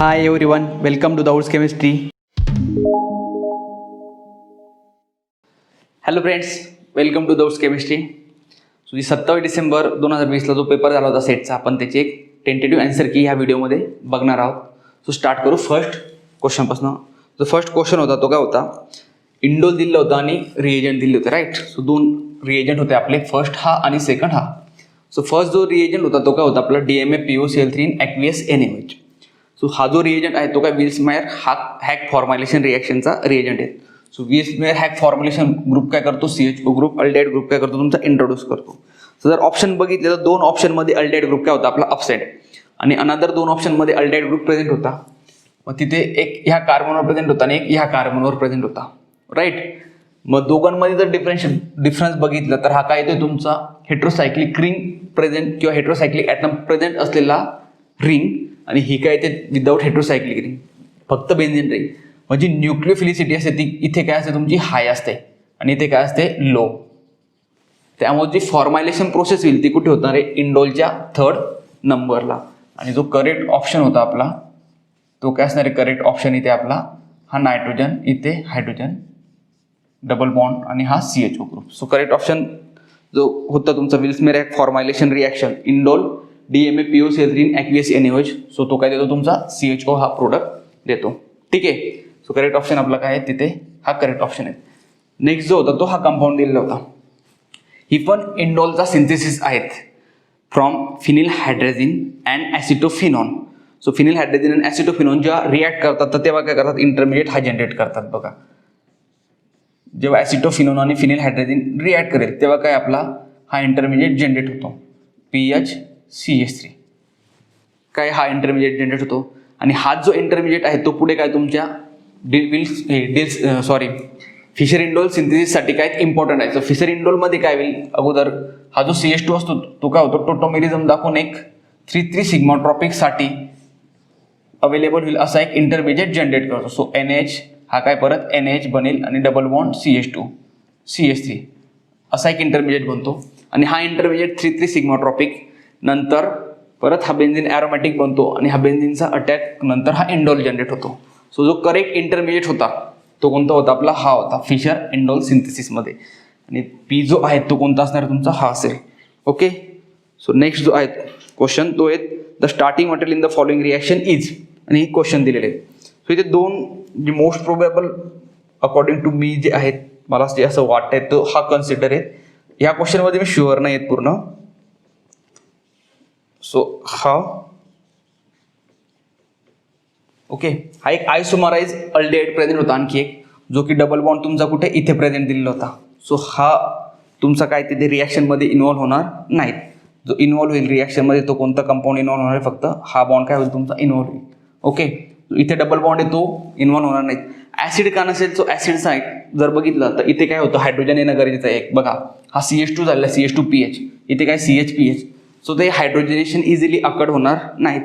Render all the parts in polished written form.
Hi everyone, welcome to the Outs Chemistry. Hello friends, welcome to the Outs Chemistry. So 27 December 2020ला जो paper झाला होता सेटचा, आपण त्याची एक टेंटेटिव्ह आन्सर की ह्या व्हिडिओमध्ये बघणार आहोत. सो स्टार्ट करू फर्स्ट क्वेश्चनपासून. जो फर्स्ट क्वेश्चन होता तो काय होता, इंडोल दिलं होतं आणि रिएजंट दिले होते, राईट. सो दोन रिएजंट होते आपले, फर्स्ट हा आणि सेकंड हा. सो फर्स्ट जो रिएजंट होता तो काय होता आपला DMA-POCl3 in aqueous NaOH. So हा जो रिएजंट आहे तो काय विल्समेयर हॅक फॉर्म्युलेशन रिएक्शनचा रिएजंट आहे. सो विल्समेयर हॅक फॉर्म्युलेशन ग्रुप काय करतो, CHO ग्रुप, अल्डेहाइड ग्रुप काय करतो तुमचा इंट्रोड्यूस करतो. सो जर ऑप्शन बघितले तर दोन ऑप्शनमध्ये अल्डेहाइड ग्रुप काय होता आपला अपसाइड, आणि अनदर दोन ऑप्शनमध्ये अल्डेहाइड ग्रुप प्रेझेंट होता. मग तिथे एक ह्या कार्बनवर प्रेझेंट होता आणि एक ह्या कार्बनवर प्रेझेंट होता, राईट. मग दोघांमध्ये जर डिफरन्स बघितला तर हा काय येतोय तुमचा हेट्रोसायक्लिक रिंग प्रेझेंट किंवा हेट्रोसायक्लिक ॲटम प्रेझेंट असलेला रिंग, आणि ही काय येते विदाऊट हेट्रोसायक्लिक रिंग, फक्त बेन्झीन रिंग. म्हणजे न्यूक्लिओफिलिसिटी असते ती इथे काय असते तुमची हाय असते आणि इथे काय असते लो. त्यामुळे जी फॉर्म्युलेशन प्रोसेस होईल ती कुठे होणार आहे, इंडोलच्या 3rd नंबरला. आणि जो करेक्ट ऑप्शन होता आपला तो काय असणार आहे, करेक्ट ऑप्शन इथे आपला हा नायट्रोजन, इथे हायड्रोजन डबल बॉन्ड आणि हा CHO ग्रुप. सो करेक्ट ऑप्शन जो होता तुमचा Vilsmeier Haack formylation reaction indole DMA-POCl3 in aqueous NaOH. So तो काय देतो तुमचा CHO हा प्रोडक्ट देतो, ठीक आहे. सो करेक्ट ऑप्शन आपला काय आहे तिथे हा करेक्ट ऑप्शन आहे. नेक्स्ट जो होता तो हा कंपाऊंड दिलेला होता. ही पण इंडोलचा सिंथेसिस आहेत from phenyl hydrazine and acetophenone. So phenyl hydrazine and acetophenone जेव्हा रिॲक्ट करतात तर तेव्हा काय करतात, इंटरमिडिएट हा जनरेट करतात. बघा, जेव्हा ॲसिटोफिनॉन आणि फिनिल हायड्रेझिन रिॲक्ट करेल तेव्हा काय आपला हा इंटरमिडिएट जनरेट होतो, PHCH3. काय हा इंटरमिडिएट जनरेट होतो, आणि हा जो इंटरमिडिएट आहे तो पुढे काय तुमच्या फिशर इंडोल सिंथेसिससाठी काय इम्पॉर्टंट आहे. सो फिशर इंडोलमध्ये काय होईल, अगोदर हा जो CH2 असतो तो काय होतो, टोटोमेरिझम दाखवून एक 3,3 सिग्माट्रॉपिकसाठी अवेलेबल होईल असा एक इंटरमिडिएट जनरेट करतो. सो NH हा काय परत NH बनेल आणि डबल बॉन्ड CH2 CH3 असा एक इंटरमिडिएट बनतो. आणि हा इंटरमिडिएट 3,3 सिग्माट्रॉपिक नंतर परत हा बेन्झीन ॲरोमॅटिक बनतो आणि हा बेन्झीनचा अटॅक नंतर हा इंडोल जनरेट होतो. सो जो करेक्ट इंटरमिडिएट होता तो कोणता होता आपला, हा होता फिशर इंडोल सिंथेसिसमध्ये. आणि P जो आहे तो कोणता असणार तुमचा, हा असेल, ओके. सो नेक्स्ट जो आहे क्वेश्चन तो आहे the starting material in the following reaction is, आणि हे क्वेश्चन दिलेले आहेत. सो इथे दोन जे most probable according to me जे आहेत, मला जे असं वाटतंय तो हा कन्सिडर आहे. ह्या क्वेश्चनमध्ये मी शुअर नाही आहेत पूर्ण. सो हा ओके, हा एक आयसोमराइज अल्डेहाइड प्रेझेंट होता, आणखी एक जो की डबल बॉन्ड तुमचा कुठे इथे प्रेझेंट दिलेला होता. सो हा तुमचा काय तिथे रिॲक्शनमध्ये इन्व्हॉल्व होणार नाहीत. जो इन्व्हॉल्व होईल रिॲक्शनमध्ये तो कोणता कंपाऊंड इन्व्हॉल्व होणार आहे, फक्त हा बॉन्ड काय होईल तुमचा इन्व्हॉल्व होईल, ओके. इथे डबल बॉन्ड आहे तो इन्व्हॉल्व होणार नाहीत. ॲसिड का नसेल, सो ॲसिड साईड जर बघितलं तर इथे काय होतं, हायड्रोजन येणं गरजेचं आहे. बघा हा CH2 झालेला, CH2PH, इथे काय CHPH. सो ते हायड्रोजनेशन इझिली अकड होणार नाहीत.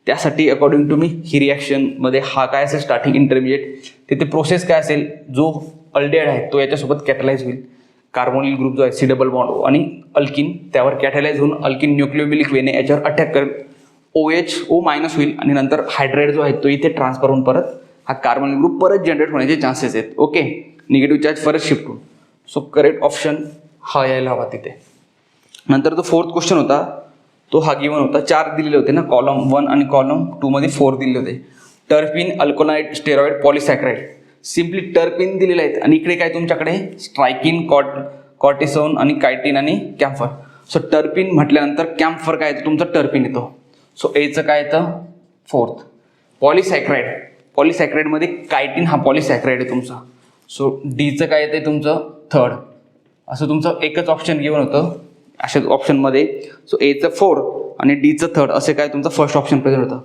त्यासाठी अकॉर्डिंग टू मी ही रिॲक्शनमध्ये हा काय असेल स्टार्टिंग इंटरमिडिएट, तिथे प्रोसेस काय असेल, जो अल्डेहाइड आहे तो याच्यासोबत कॅटलाइज होईल. कार्बोनिल ग्रुप जो आहे C डबल बॉन्ड आणि अल्किन त्यावर कॅटलाइज होऊन अल्किन न्यूक्लिओबिलिक वेने याच्यावर अटॅक करेल, OH मायनस होईल आणि नंतर हायड्राइड जो आहे तो इथे ट्रान्सफर होऊन परत हा कार्बोनिल ग्रुप परत जनरेट होण्याचे चान्सेस आहेत, ओके. निगेटिव्ह चार्ज परत शिफ्ट होऊन. सो करेक्ट ऑप्शन हा यायला हवा तिथे. नंतर जो फोर्थ क्वेश्चन होता तो हा गिवन होता, 4 दिलेले होते ना, कॉलम 1 आणि कॉलम 2 मध्ये 4 दिलेले होते. Terpene, alkaloid, steroid, polysaccharide. Simply terpene दिलेले आहेत आणि इकडे काय तुमच्याकडे स्ट्रायकिन, कॉर्टिसोन आणि कायटिन आणि कॅम्फर. सो टर्पिन म्हटल्यानंतर कॅम्फर काय येतं तुमचं, टर्पिन येतो. सो एचं काय येतं 4th. पॉलिसॅक्राइडमध्ये कायटिन हा पॉलिसॅक्राइड आहे तुमचा. सो डीचं काय येतं तुमचं 3rd. असं तुमचं एकच ऑप्शन गिवन होतं अशाच ऑप्शनमध्ये. सो एचं 4 आणि डीचं 3rd असे काय तुमचं फर्स्ट ऑप्शन प्रेझेंट होतं.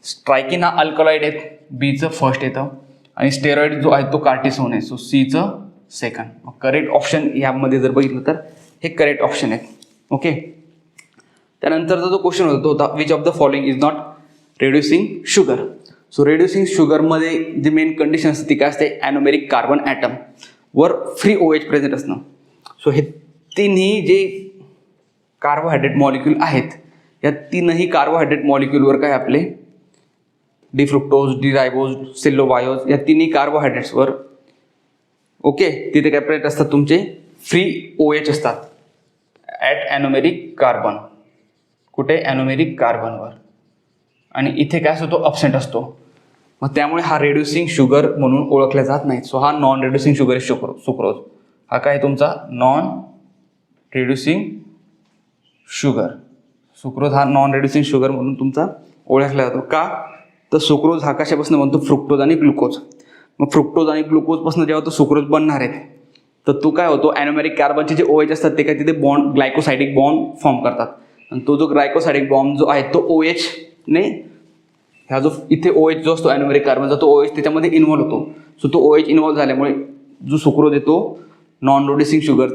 स्ट्रायकिन हा अल्कलॉइड आहे, बीचं फर्स्ट येतं, आणि स्टेरॉइड जो आहे तो कार्टिसोन आहे. सो सीचं 2nd. मग करेक्ट ऑप्शन ह्यामध्ये जर बघितलं तर हे करेक्ट ऑप्शन आहेत, ओके. त्यानंतरचा जो क्वेश्चन होता तो होता which of the following is not reducing sugar. So reducing शुगरमध्ये जी मेन कंडिशन असते ती काय असते, ॲनोमेरिक कार्बन ॲटम वर फ्री OH प्रेझेंट असणं. सो हे तिन्ही जे कार्बोहायड्रेट मॉलिक्यूल आहेत या तीनही कार्बोहायड्रेट मॉलिक्यूलवर काय आपले डी फ्रुक्टोज, डी रायबोज, सेल्लोबायोज या तिन्ही कार्बोहायड्रेट्सवर ओके तिथे काय प्रेझेंट असतात तुमचे फ्री OH असतात ॲट ॲनोमेरिक कार्बन. कुठे ॲनोमेरिक कार्बनवर. आणि इथे काय असतो तो अब्सेंट असतो. मग त्यामुळे हा रेड्युसिंग शुगर म्हणून ओळखला जात नाही. सो हा नॉन रेड्युसिंग शुगर आहे सुक्रोज. हा काय तुमचा नॉन रेड्युसिंग शुगर. सुक्रोज हा नॉन रेड्युसिंग शुगर म्हणून तुमचा ओळखला जातो. का तर सुक्रोज हा कशापासून बनतो फ्रुक्टोज आणि ग्लुकोज. मग फ्रुक्टोज आणि ग्लुकोजपासून जेव्हा तो सुक्रोज बनणार आहेत तर तो काय होतो ॲनोमेरिक कार्बनचे जे OH असतात ते काय तिथे बॉन्ड ग्लायकोसायडिक बॉन्ड फॉर्म करतात. आणि तो जो ग्लायकोसायडिक बॉन्ड जो आहे तो OH ने ह्या जो इथे OH जो असतो ॲनोमेरिक कार्बनचा तो OH त्याच्यामध्ये इन्व्हॉल्व होतो. सो तो OH इन्व्हॉल्व झाल्यामुळे जो सुक्रोज येतो नॉन रेड्युसिंग शुगर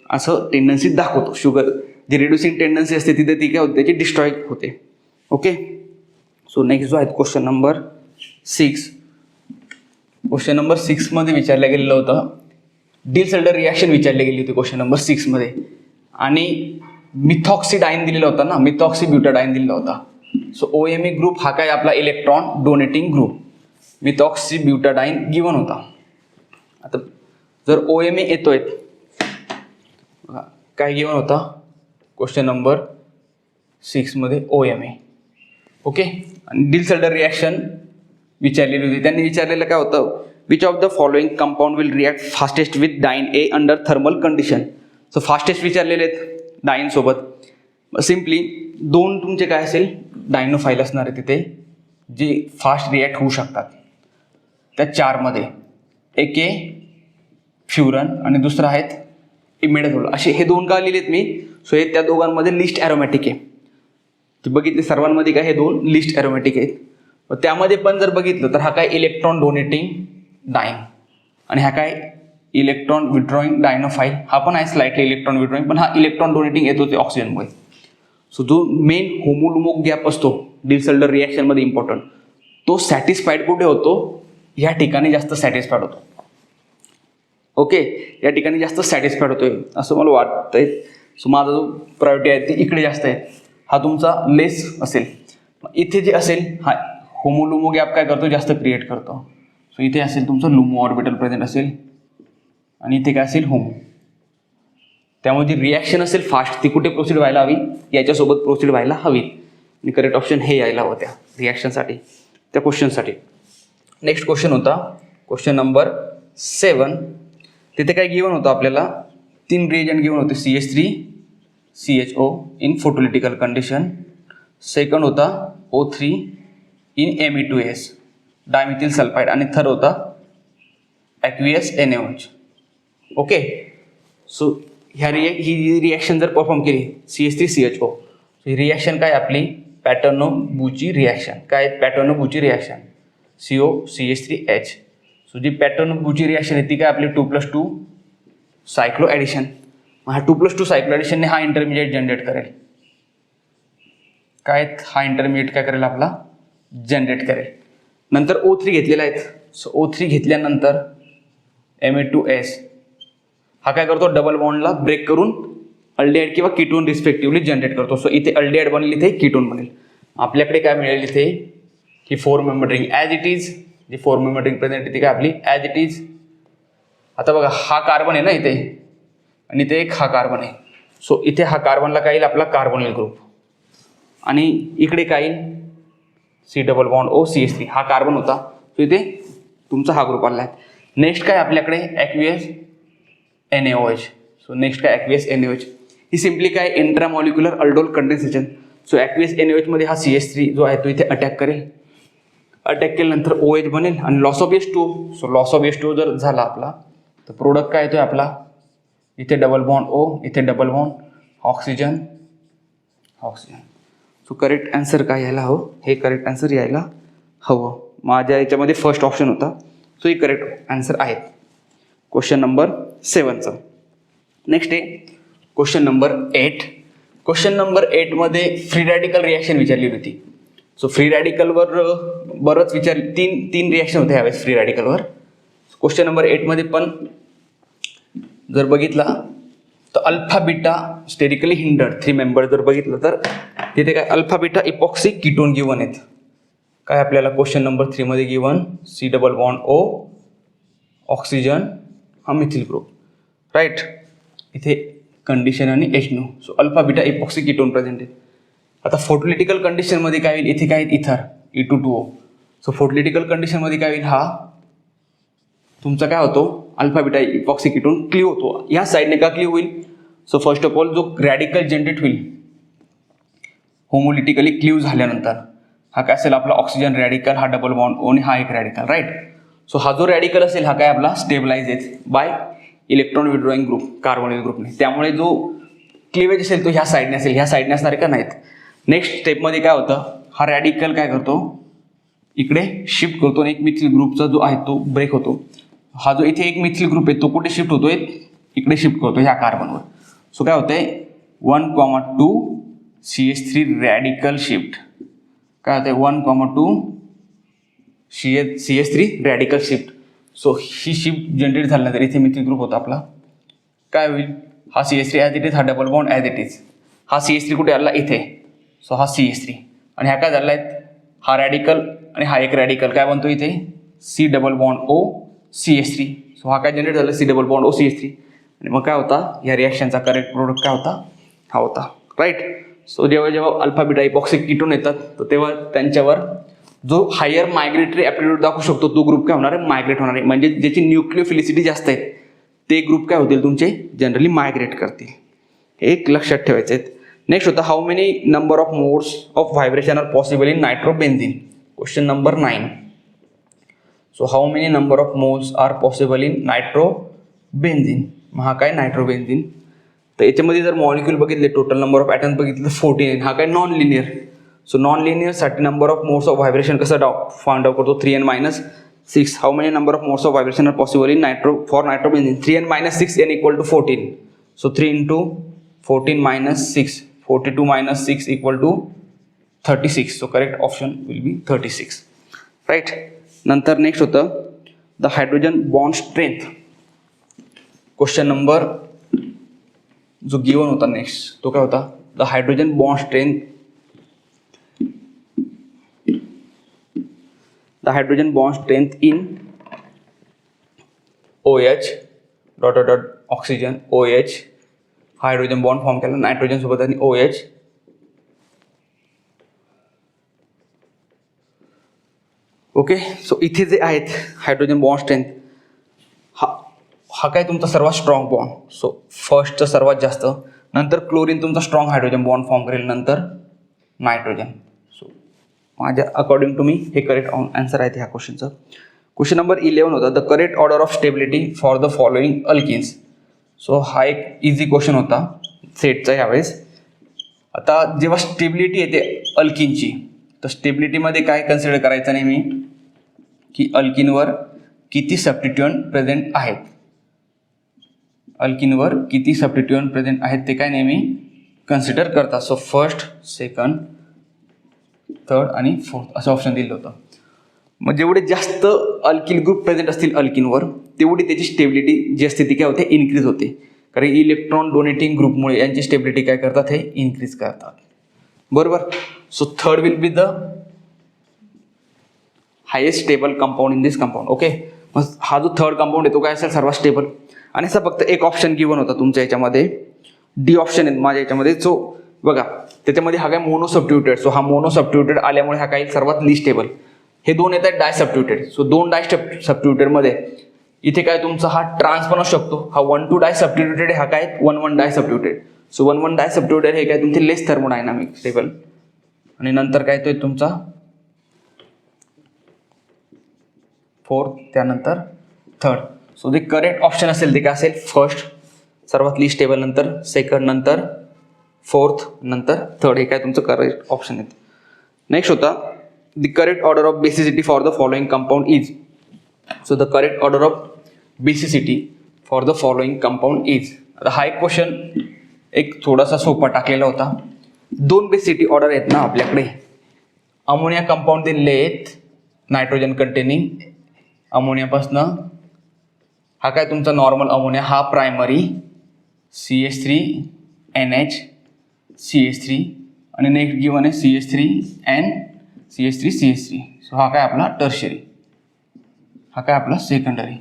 असं टेंडन्सी दाखवतो. शुगर जी रिड्युसिंग टेंडन्सी असते तिथे ती काय होते त्याची डिस्ट्रॉय होते. ओके. सो नेक्स्ट जो आहे क्वेश्चन नंबर 6. क्वेश्चन नंबर 6 मध्ये विचारलं गेलेलं होतं डिल्स-एल्डर रिॲक्शन विचारली गेली होती क्वेश्चन नंबर 6 मध्ये. आणि मिथॉक्सिडाईन दिलेला होता ना, मिथॉक्सीब्युटाडाईन दिलेला होता. सो OMe ग्रुप हा काय आपला इलेक्ट्रॉन डोनेटिंग ग्रुप. मिथॉक्सीब्युटाडाईन गिवन होता. आता जर OMe येतोय काय गिवन होता क्वेश्चन नंबर 6 मध्ये OMe. ओके. आणि डिल्स-एल्डर रिॲक्शन विचारलेली होती. त्यांनी विचारलेलं काय होतं which of the following compound will react fastest with dine A under thermal condition. So fastest विचारलेले आहेत डाईन सोबत. सिम्पली दोन तुमचे काय असेल डायनोफाईल असणार आहे तिथे जे फास्ट रिॲक्ट होऊ शकतात. त्या 4 मध्ये एक आहे फ्युरन आणि दुसरं आहेत इमिडाझोल. असे हे 2 का लिहिलेत मी. सो हे त्या दोघांमध्ये लिस्ट ॲरोमॅटिक आहे. ते बघितले सर्वांमध्ये काय हे 2 लिस्ट ॲरोमॅटिक आहेत. त्यामध्ये पण जर बघितलं तर हा काय इलेक्ट्रॉन डोनेटिंग डाईन आणि हा काय इलेक्ट्रॉन विड्रॉईंग डायनोफाईल. हा पण आहे स्लाइटली इलेक्ट्रॉन विड्रॉईंग पण हा इलेक्ट्रॉन डोनेटिंग येतो ते ऑक्सिजनमुळे. सो जो मेन होमोलुमो गॅप असतो डिल्स-एल्डर रिॲक्शनमध्ये इम्पॉर्टंट तो सॅटिस्फाईड कुठे होतो या ठिकाणी जास्त सॅटिस्फाईड होतो. ओके. या ठिकाणी जास्त सॅटिस्फाईड होतोय असं मला वाटतंय. सो माझा जो प्रायोरिटी आहे ती इकडे जास्त आहे. हा तुमचा लेस असेल. इथे जे असेल हा होमोलुमो गॅप काय करतो जास्त क्रिएट करतो. सो इथे असेल तुमचं लुमो ऑर्बिटल प्रेझेंट असेल आणि इथे काय असेल होमो. त्यामुळे जी रिॲक्शन असेल फास्ट ती कुठे प्रोसीड व्हायला हवी याच्यासोबत प्रोसीड व्हायला हवी. आणि करेक्ट ऑप्शन हे यायला हवं त्या रिॲक्शनसाठी त्या क्वेश्चनसाठी. नेक्स्ट क्वेश्चन होता क्वेश्चन नंबर 7. तिथे काय गिवन होतं आपल्याला 3 रिएजंट गिवन होते CH3CHO इन फोटोलिटिकल कंडिशन. सेकंड होता O3 in Me2S dimethyl sulphide आणि थर्ड होता ॲक्वियस NaOH. ओके. सो ही रिॲक्शन जर परफॉर्म केली CH3CHO ही रिॲक्शन काय आपली पॅटर्नो-बुची रिॲक्शन. काय पॅटर्नो-बुची रिॲक्शन COCH3H. सो जी पॅटर्नो-बुची रिॲक्शन आहे ती काय आपली 2+2 सायक्लो ॲडिशन. हा 2+2 सायक्लो ॲडिशनने हा इंटरमिजिएट जनरेट करेल. काय हा इंटरमिजिएट काय करेल आपला जनरेट करेल. नंतर O3 घेतलेला आहे. सो O3 घेतल्यानंतर Me2S हा काय करतो डबल बॉन्डला ब्रेक करून अल्डिहाइड किंवा कीटोन रिस्पेक्टिव्हली जनरेट करतो. सो इथे अल्डिहाइड बनेल इथे कीटोन बनेल. आपल्याकडे काय मिळेल इथे की 4 member ring as it is. जी 4 मेंबर रिंग प्रेझेंट इथे काय आपली ॲज इट इज. आता बघा हा कार्बन आहे ना इथे आणि इथे एक हा कार्बन आहे. सो इथे हा कार्बनला काय येईल आपला कार्बोनिल ग्रुप आणि इकडे काय येईल C+O CH3 हा कार्बन होता. सो इथे तुमचा हा ग्रुप आला आहे. नेक्स्ट काय आपल्याकडे ॲक्वियस NaOH. सो नेक्स्ट काय ॲक्वियस NaOH. ही सिम्पली काय intramolecular aldol condensation. So aqueous NaOH मध्ये हा CH3 जो आहे तो इथे अटॅक करेल. अटॅक केल्यानंतर OH बनेल आणि loss of H2O. So loss of H2O जर झाला आपला तर प्रोडक्ट काय येतोय आपला इथे डबल बॉन्ड O इथे double bond oxygen. So correct answer काय यायला हवं हे करेक्ट आन्सर यायला हवं. माझ्या याच्यामध्ये फर्स्ट ऑप्शन होता. सो ही करेक्ट आन्सर आहे क्वेश्चन नंबर 7चं. नेक्स्ट आहे क्वेश्चन नंबर 8. क्वेश्चन नंबर 8 मध्ये फ्री रॅडिकल रिॲक्शन विचारली होती. सो फ्री रॅडिकलवर बरंच तीन रिॲक्शन होते ह्यावेळेस फ्री रॅडिकलवर. क्वेश्चन नंबर 8 मध्ये पण जर बघितला तर alpha beta sterically hindered 3 member जर बघितलं तर तिथे काय alpha beta epoxy ketone given आहेत. काय आपल्याला क्वेश्चन नंबर 3 मध्ये given C double bond O, oxygen हा मिथिल ग्रुप, राईट. इथे कंडिशन आणि H2. So alpha beta epoxy ketone present आहे. आता फोटोलिटिकल कंडिशनमध्ये काय होईल, इथे काय इथर E2O. सो फोटोलिटिकल कंडिशनमध्ये काय होईल, हा तुमचा काय होतो alpha beta epoxy ketone cleave होतो. या साईडने का क्लीव होईल, सो फर्स्ट ऑफ ऑल जो रॅडिकल जनरेट होईल होमोलिटिकली क्लीव झाल्यानंतर हा काय असेल आपला ऑक्सिजन रॅडिकल, हा डबल बॉन्ड O आणि हा एक रॅडिकल, राईट. सो हा जो रॅडिकल असेल हा काय आपला स्टेबलाइज आहे bye electron withdrawing group, carbonyl ग्रुपने. त्यामुळे जो क्लिवेज असेल तो ह्या साईडने असेल, ह्या साईडने असणार का नाहीत. नेक्स्ट स्टेपमध्ये काय होतं, हा रॅडिकल काय करतो इकडे शिफ्ट करतो आणि एक मिथिल ग्रुपचा जो आहे तो ब्रेक होतो. हा जो इथे एक मिथिल ग्रुप आहे तो कुठे शिफ्ट होतोय, इकडे शिफ्ट करतो ह्या कार्बनवर. सो काय होतंय 1,2 CH3 रॅडिकल शिफ्ट, काय होतंय 1,2 CH3 रॅडिकल शिफ्ट. सो ही शिफ्ट जनरेट झाल्यानंतर इथे मिथिल ग्रुप होता आपला, काय होईल हा CH3 ॲज इट इज, हा double bond as it is. हा CH3 कुठे आला इथे, सो हा CH3 आणि ह्या काय झाला आहे हा रॅडिकल आणि हा एक रॅडिकल काय बनतो इथे C double bond O CH3. So हा काय जनरेट झाला C double bond O CH3 आणि मग काय होता या रिॲक्शनचा करेक्ट प्रोडक्ट काय होता, हा होता, राईट. सो जेव्हा जेव्हा अल्फा बीटा इपॉक्सी कीटोन येतात तर तेव्हा त्यांच्यावर जो हायर मायग्रेटरी ॲप्टिट्यूड दाखवू शकतो तो ग्रुप काय होणार आहे, मायग्रेट होणार आहे. म्हणजे ज्याची न्यूक्लिओफिलिसिटी जास्त आहे ते ग्रुप काय होतील तुमचे जनरली मायग्रेट करतील. एक लक्षात ठेवायचे आहेत. नेक्स्ट होता how many number of modes of vibration are possible in nitrobenzene, question number 9. So how many number of moles are possible in nitrobenzene. मग हा काय नायट्रोबेन्झिन, तर याच्यामध्ये जर मॉलिक्यूल बघितले टोटल नंबर ऑफ ॲटम्स बघितले तर 14. हा काय नॉन लिनियर. सो नॉन लिनियरसाठी number of modes of vibration कसं फाइंड आउट करतो 3n-6. How many number of modes of vibration are possible in for nitrobenzene 3n-6 n equal to 14. So 3 × 14 - 6, 42 - 6 equal to 36. So correct option will be 36, right. नंतर next होतं the hydrogen bond strength, question number जो given होता next तो काय होता the hydrogen bond strength, the hydrogen bond strength in OH dot dot oxygen OH, hydrogen bond form केला nitrogen सोबत आणि OH. ओके. सो इथे जे आहेत हायड्रोजन बॉन्ड स्ट्रेंथ हा काय तुमचा सर्वात स्ट्रॉंग बॉन्ड. सो फर्स्टचं सर्वात जास्त, नंतर क्लोरीन तुमचा स्ट्रॉंग हायड्रोजन बॉन्ड फॉर्म करेल, नंतर नायट्रोजन. सो माझ्या अकॉर्डिंग टू मी हे करेक्ट आन्सर आहे ह्या क्वेश्चनचं. क्वेश्चन नंबर 11 होता the correct order of stability for the following alkenes. So हा एक इझी क्वेश्चन होता सेटचा यावेळेस. आता जेव्हा स्टेबिलिटी येते अल्किनची तर स्टेबिलिटीमध्ये काय कन्सिडर करायचं नेहमी की अल्किनवर किती सबस्टिट्यूएंट प्रेझेंट आहेत, अल्किनवर किती सबस्टिट्यूएंट प्रेझेंट आहेत ते काय नेहमी कन्सिडर करतात. सो फर्स्ट, सेकंड, थर्ड आणि फोर्थ असं ऑप्शन दिलं होतं. मग जेवढे जास्त अल्किल ग्रुप प्रेझेंट असतील अल्किनवर तेवढी त्याची स्टेबिलिटी जी असते ती काय होते इन्क्रीज होते. कारण इलेक्ट्रॉन डोनेटिंग ग्रुपमुळे यांची स्टेबिलिटी काय करतात हे इन्क्रीज करतात, बरोबर. So third will be the highest stable compound in this compound. Okay. मग हा जो थर्ड कंपाऊंड आहे तो काय असेल सर्वात स्टेबल. आणि असा फक्त एक ऑप्शन गिवन होता तुमच्या याच्यामध्ये, डी ऑप्शन आहे माझ्या याच्यामध्ये. सो बघा त्याच्यामध्ये हा काय मोनो सबस्टिट्यूटेड. सो हा मोनो सबस्टिट्यूटेड आल्यामुळे हा काही सर्वात लीस्ट स्टेबल. हे दोन येत आहेत डाय सबस्टिट्यूटेड. सो दोन डाय सबस्टिट्यूटेडमध्ये इथे काय तुमचा हा ट्रान्स पण असू शकतो. हा 1,2 डाय सबस्टिट्यूटेड हा काय 1,1 डाय सबस्टिट्यूटेड. सो 1,1 डाय सबस्टिट्यूटेड हे काय तुमचे लेस थर्मोडायनामिक स्टेबल. आणि नंतर काय तो तुमचा फोर्थ, त्यानंतर थर्ड. सो जे करेक्ट ऑप्शन असेल ते काय असेल फर्स्ट सर्वात लीस्ट स्टेबल, नंतर सेकंड, नंतर फोर्थ, नंतर थर्ड. हे काय तुमचं करेक्ट ऑप्शन आहे. नेक्स्ट होता the correct order of basicity for the following compound is. So the correct order of basicity for the following compound is. आता हा एक क्वेश्चन एक थोडासा सोपा टाकलेला होता. दोन बेसिसिटी ऑर्डर आहेत ना आपल्याकडे. अमोनिया कंपाऊंड दिलेले आहेत नायट्रोजन कंटेनिंग. अमोनियापासनं हा काय तुमचा नॉर्मल अमोनिया, हा प्रायमरी CH3NH CH3 आणि नेक्स्ट गिवन आहे CH3N CH3 CH3. सो हा काय आपला टर्शियरी, हा काय आपला secondary.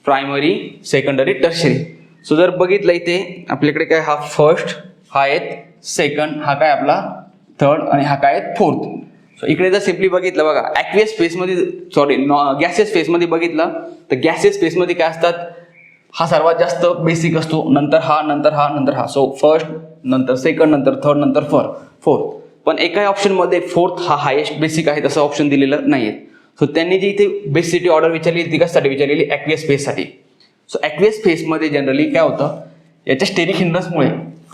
Primary, secondary, tertiary. So जर बघितलं इथे आपल्याकडे काय हा फर्स्ट, हा आहे सेकंड, हा काय आपला थर्ड आणि हा काय फोर्थ. सो इकडे जर सिम्पली बघितलं बघा ॲक्वियस फेसमध्ये गॅसियस फेसमध्ये बघितलं तर गॅसियस फेसमध्ये काय असतात, हा सर्वात जास्त बेसिक असतो, नंतर हा, नंतर हा, नंतर हा. सो फर्स्ट, नंतर सेकंड, नंतर थर्ड, नंतर फोर्थ. पण एकाही ऑप्शनमध्ये फोर्थ हा हायेस्ट बेसिक आहे तसं ऑप्शन दिलेलं नाही आहे. सो त्यांनी जी इथे बेसिसिटी ऑर्डर विचारली ती कशासाठी विचारलेली, ॲक्वियस फेससाठी. सो ॲक्वियस फेसमध्ये जनरली काय होतं, याच्या स्टेरिक हिंड्रन्समुळे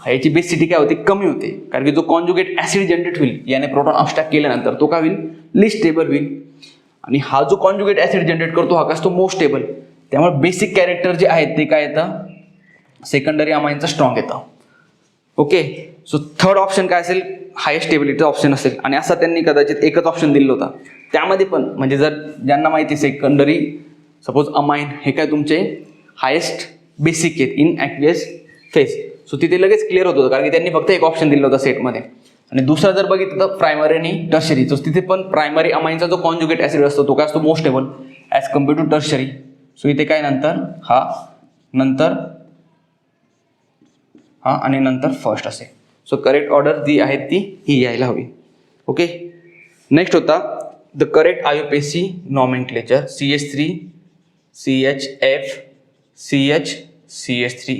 याची बेसिसिटी काय होते, कमी होते. कारण की जो कॉन्जुगेट ॲसिड जनरेट होईल याने प्रोटॉन अपस्टॅक केल्यानंतर तो काय होईल, लिस्ट स्टेबल होईल. आणि हा जो कॉन्जुगेट ॲसिड जनरेट करतो हा काय असतो, मोस्ट स्टेबल. त्यामुळे बेसिक कॅरेक्टर जे आहेत ते काय येतं, सेकंडरी अमाइनचं स्ट्रॉंग येतं. ओके. सो थर्ड ऑप्शन काय असेल, हायेस्ट स्टेबिलिटीचा ऑप्शन असेल. आणि असा त्यांनी कदाचित एकच ऑप्शन दिलेला होता. त्यामध्ये पण म्हणजे जर ज्यांना माहिती सेकंडरी सपोज अमाइन हे काय तुमचे हायेस्ट बेसिक आहेत इन ॲक्वियस फेस. सो तिथे लगेच क्लिअर होत होतं कारण की त्यांनी फक्त एक ऑप्शन दिला होता सेटमध्ये. आणि दुसरा जर बघितलं तर प्रायमरी आणि टर्शरी. सो तिथे पण प्रायमरी अमाइनचा जो कॉन्जुगेट ॲसिड असतो तो काय असतो, most stable as compare to tertiary. So इथे काय नंतर हा, नंतर हा आणि नंतर फर्स्ट असे. सो करेक्ट ऑर्डर जी आहे ती ही यायला हवी. ओके. नेक्स्ट होता the correct IUPAC nomenclature CH3 CHF CH CH3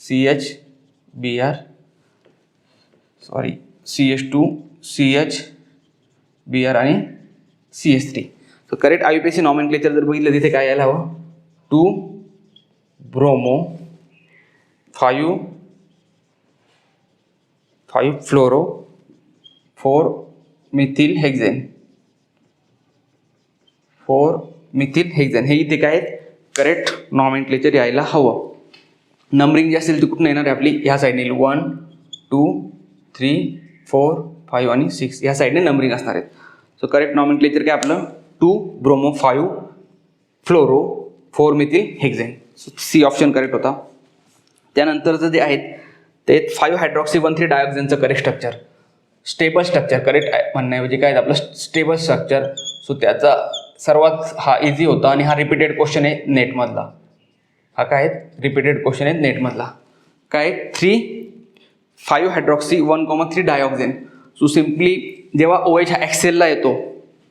CHBr CH2 CHBr आणि CH3. So correct IUPAC nomenclature जर बघितलं तिथे काय यायला हवं, 2 ब्रोमो 5 फ्लोरो 4 मिथिल हेक्झेन 4 मिथिल हेक्झेन. हे इथे काय करेक्ट नॉमेनक्लेचर यायला हवं. नंबरिंग जी असेल ती कुठून येणार आहे आपली, ह्या साईडने 1 2 3 4 5 आणि 6 ह्या साईडने नंबरिंग असणार आहेत. सो करेक्ट नॉमेनक्लेचर काय आपलं 2 bromo 5 fluoro 4 methyl hexane. So C option correct होता. त्यानंतरचं जे आहेत ते 5 हायड्रॉक्सी 1,3 डायऑक्सिनचं correct structure, stable structure correct म्हणण्याऐवजी काय आपलं स्टेबल स्ट्रक्चर. सो त्याचा सर्वात हा इझी होता आणि हा रिपीटेड क्वेश्चन आहे नेटमधला. हा काय रिपीटेड क्वेश्चन आहे नेटमधला. काय 5 हायड्रॉक्सी 1,3 डायऑक्सिन. सो सिम्पली जेव्हा OH हा ॲक्सेलला येतो,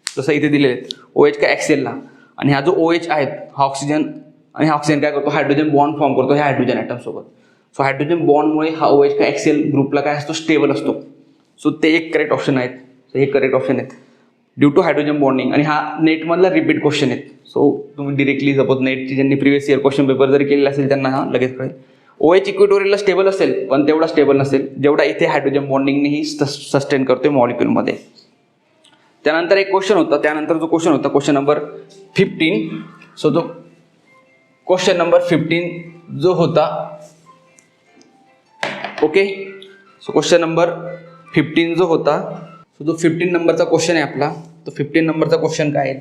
जसं इथे दिलेले आहेत OH का ॲक्सेलला, आणि हा जो OH आहे हा ऑक्सिजन, आणि हा ऑक्सिजन काय करतो, हायड्रोजन बॉन्ड फॉर्म करतो ह्या हायड्रोजन ॲटमसोबत. सो हायड्रोजन बॉन्डमुळे हा OH का ॲक्सेल ग्रुपला काय असतो, स्टेबल असतो. सो ते एक करेक्ट ऑप्शन आहेत. सो हे करेक्ट ऑप्शन आहेत ड्यू टू हायड्रोजन बॉन्डिंग. आणि हा नेटमधला रिपीट क्वेश्चन आहेत. सो तुम्ही डिरेक्टली सपोज नेटची ज्यांनी प्रिव्हियस इयर क्वेश्चन पेपर जरी केलेला असेल त्यांना हा लगेच कळेल. OH इक्वेटोरियलला स्टेबल असेल पण तेवढा स्टेबल नसेल जेवढा इथे हायड्रोजन बॉन्डिंगनेही सस्टेन करतोय मॉलिक्युलमध्ये. त्यानंतर एक क्वेश्चन होता, त्यानंतर जो क्वेश्चन होता क्वेश्चन नंबर 15. सो जो क्वेश्चन नंबर 15 जो होता, ओके. सो क्वेश्चन नंबर 15 जो होता, सो जो 15 नंबरचा क्वेश्चन आहे आपला, तो 15 नंबरचा क्वेश्चन काय आहे,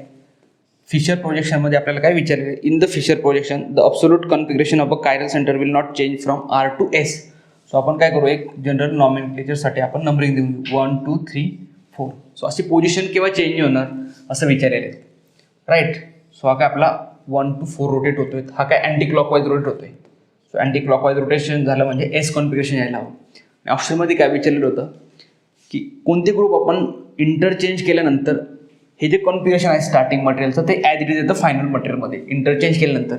फिशर प्रोजेक्शनमध्ये आपल्याला काय विचारले, in the Fischer projection the absolute configuration of a chiral centre will not change from R to S. So आपण काय करू, एक जनरल नॉमेनक्लेचरसाठी आपण नंबरिंग देऊ 1 2 3 4. सो अशी पोझिशन केव्हा चेंज नाही होणार असं विचारलेलं आहे, राईट. सो हा काय आपला 1 to 4 रोटेट होतोय, हा काय अँटी क्लॉकवाईज रोटेट होतोय. सो अँटी क्लॉकवाईज रोटेशन झालं म्हणजे एस कॉन्फिगरेशन यायला हवं. आणि ऑप्शनमध्ये काय विचारलेलं होतं की कोणते ग्रुप आपण इंटरचेंज केल्यानंतर हे जे कॉन्फिगरेशन आहे स्टार्टिंग मटेरियलचं ते ॲज इट इज येतं फायनल मटेरियलमध्ये इंटरचेंज केल्यानंतर.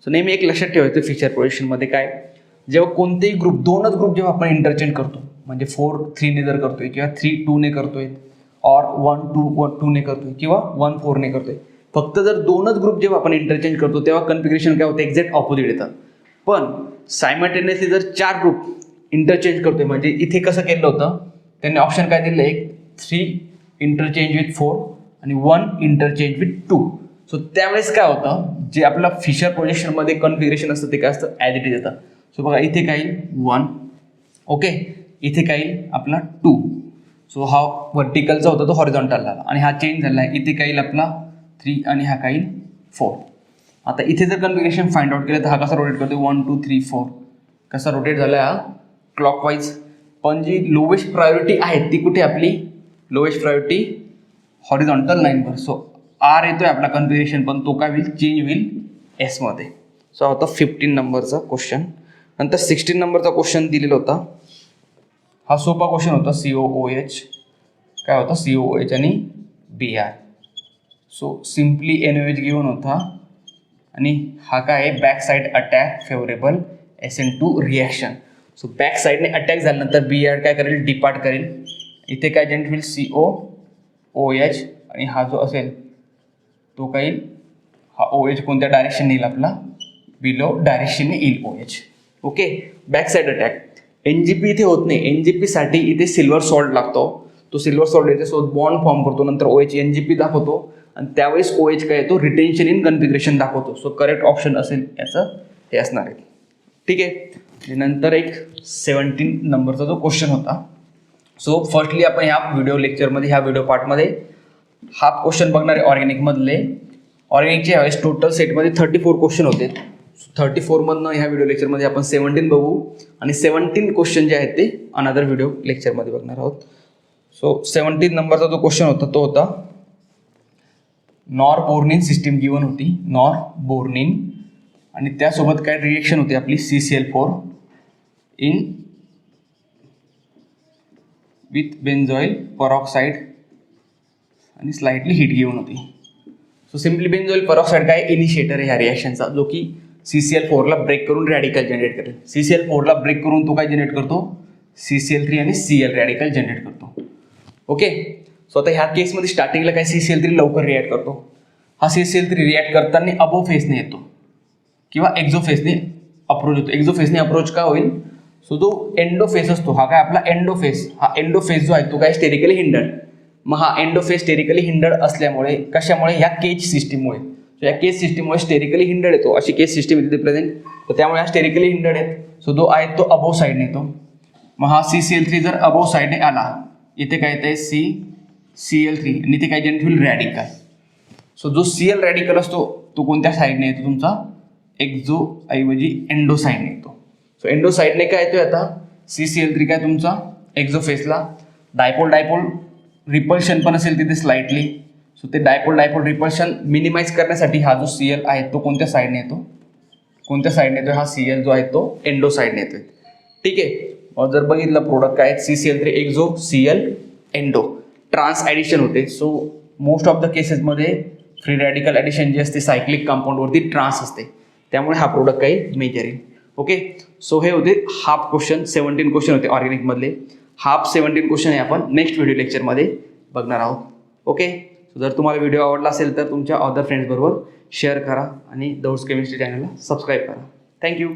सो नेहमी एक लक्षात ठेवायचं फिशर पोझिशनमध्ये काय, जेव्हा कोणतेही ग्रुप, दोनच ग्रुप जेव्हा आपण इंटरचेंज करतो, म्हणजे 4 3 ने जर करतोय किंवा 3 2 ने करतोय, ऑर 1 2 ने करतोय किंवा 1 4 ने करतोय, फक्त जर दोनच ग्रुप जेव्हा आपण इंटरचेंज करतो तेव्हा कॉन्फिगरेशन काय होतं, एक्झॅक्ट ऑपोजिट येतं. पण सायमल्टेनियसली जर 4 ग्रुप इंटरचेंज करतोय, म्हणजे इथे कसं केलं होतं त्यांनी ऑप्शन काय दिलं, एक 3 इंटरचेंज विथ 4 आणि 1 इंटरचेंज विथ 2. सो त्यावेळेस काय होतं, जे आपला फिशर प्रोजेक्शनमध्ये कॉन्फिगरेशन असतं ते काय असतं, ॲज इट इज येतं. सो बघा इथे काय 1, ओके, इथे काय आपला 2. सो हा व्हर्टिकलचा होता तो हॉरिझॉन्टल झाला आणि हा चेंज झाला आहे, इथे काय आपला 3 आणि हा काय 4. आता इथे जर कॉन्फिगरेशन फाइंड आउट केलं तर हा कसा रोटेट करतो, 1 2 3 4 कसा रोटेट झाला हा क्लॉकवाईज. पण जी लोवेस्ट प्रायोरिटी आहे ती कुठे आपली, लोवेस्ट प्रायोरिटी हॉरिझॉन्टल लाईनवर. सो आर येतोय आपला कन्फिगरेशन, पण तो काय होईल, चेंज होईल एसमध्ये. सो हा होता 15 नंबरचा क्वेश्चन. नंतर 16 नंबरचा क्वेश्चन दिलेला होता. हा सोपा क्वेश्चन होता. COOH काय होता, COOH आणि BR. So simply NOH given होता. आणि हा काय आहे, back side attack favourable SN2 reaction. So back साईडने अटॅक झाल्यानंतर BR काय करेल, डिपार्ट करेल. इथे काय जनरेट होईल, COOH. आणि हा जो असेल तो काय येईल, हा OH कोणत्या डायरेक्शन येईल आपला, बिलो डायरेक्शनने येईल OH. Okay, back side attack. NGP इथे होत नाही. NGP साठी इथे सिल्वर सॉल्ट लागतो. तो सिल्वर सॉल्ट याच्यासोबत बॉन्ड फॉर्म करतो, नंतर OH NGP दाखवतो आणि त्यावेळेस OH काय येतो, रिटेन्शन इन कन्फिगरेशन दाखवतो. सो करेक्ट ऑप्शन असेल याचं हे असणार आहे. ठीक आहे. नंतर एक 17 नंबरचा जो क्वेश्चन होता. सो फर्स्टली आपण ह्या व्हिडिओ लेक्चरमध्ये, ह्या व्हिडिओ पार्टमध्ये हा क्वेश्चन बघणार आहे ऑर्गॅनिकमधले. ऑर्गॅनिकचे ह्यावेळेस टोटल सेटमध्ये 34 क्वेश्चन होते. 34 मधनं ह्या व्हिडिओ लेक्चरमध्ये आपण 17 बघू आणि 17 क्वेश्चन जे आहेत ते अनदर व्हिडिओ लेक्चरमध्ये बघणार आहोत. सो 17 नंबरचा जो क्वेश्चन होता तो होता नॉर बोर्निन सिस्टीम गिवन होती, नॉर बोर्निन. आणि त्यासोबत काय रिएक्शन होती आपली, CCl4 इन विथ बेन्झॉइल परऑक्साईड आणि स्लाइटली हीट गिवन होती. सो सिम्पली बेन्झॉइल परऑक्साईड काय इनिशिएटर आहे ह्या रिॲक्शनचा, जो की CCl4 ला ब्रेक करून रॅडिकल जनरेट करेल. CCl4 ला ब्रेक करून तो काय जनरेट करतो, CCl3 आणि Cl रॅडिकल जनरेट करतो. ओके. सो आता ह्या केसमध्ये स्टार्टिंगला काय CCl3 लवकर रिॲक्ट करतो. हा CCl3 रिॲक्ट करताना अबो फेसने येतो किंवा एक्झो फेसने अप्रोच होतो. एक्झो फेसने अप्रोच का होईल, सो जो एंडोफेस असतो हा काय आपला एंडोफेस, हा एंडोफेस जो आहे तो काय स्टेरिकली हिंडर्ड. मग हा एंडोफेस स्टेरिकली हिंडर्ड असल्यामुळे, कशामुळे, ह्या केज सिस्टीममुळे, या केज सिस्टीममुळे स्टेरिकली हिंडर्ड येतो. अशी केज सिस्टीम इथे प्रेझेंट, तर त्यामुळे हा स्टेरिकली हिंडर्ड आहेत. सो जो आहे तो अबोव साईडने येतो. मग हा CCl3 जर अबोव साईडने आला, इथे काय येते CCl3 आणि इथे काय जनरेट होईल, रॅडिकल. सो जो Cl रॅडिकल असतो तो कोणत्या साईडने येतो, तुमचा एक्झो ऐवजी एंडो साईडने येतो. सो एंडो साईडने काय येतोय आता, CCl3 काय तुमचा एक्झो फेसला. डायपोल रिपल्शन पण असेल तिथे स्लाइटली. सो ते डायपोल रिपल्शन मिनिमाइज करण्यासाठी हा जो Cl आहे तो कोणत्या साईडने येतो, कोणत्या साईडने येतो, हा Cl जो आहे तो एंडो साईडने येतोय. ठीक आहे. और जर बघितलं प्रोडक्ट काय, CCl3 exo, Cl endo, trans addition होते. सो मोस्ट ऑफ द केसेसमध्ये फ्री रॅडिकल ॲडिशन जी असते सायक्लिक कंपाऊंडवरती ट्रान्स असते, त्यामुळे हा प्रोडक्ट काही मेजर येईल. ओके. सो हे होते हाफ क्वेश्चन, 17 क्वेश्चन होते ऑर्गॅनिकमधले. हाफ 17 क्वेश्चन हे आपण नेक्स्ट व्हिडिओ लेक्चरमध्ये बघणार आहोत. ओके. सो जर तुम्हाला व्हिडिओ आवडला असेल तर तुमच्या अदर फ्रेंड्सबरोबर शेअर करा आणि दौड्स केमिस्ट्री चॅनलला सबस्क्राईब करा. थँक्यू.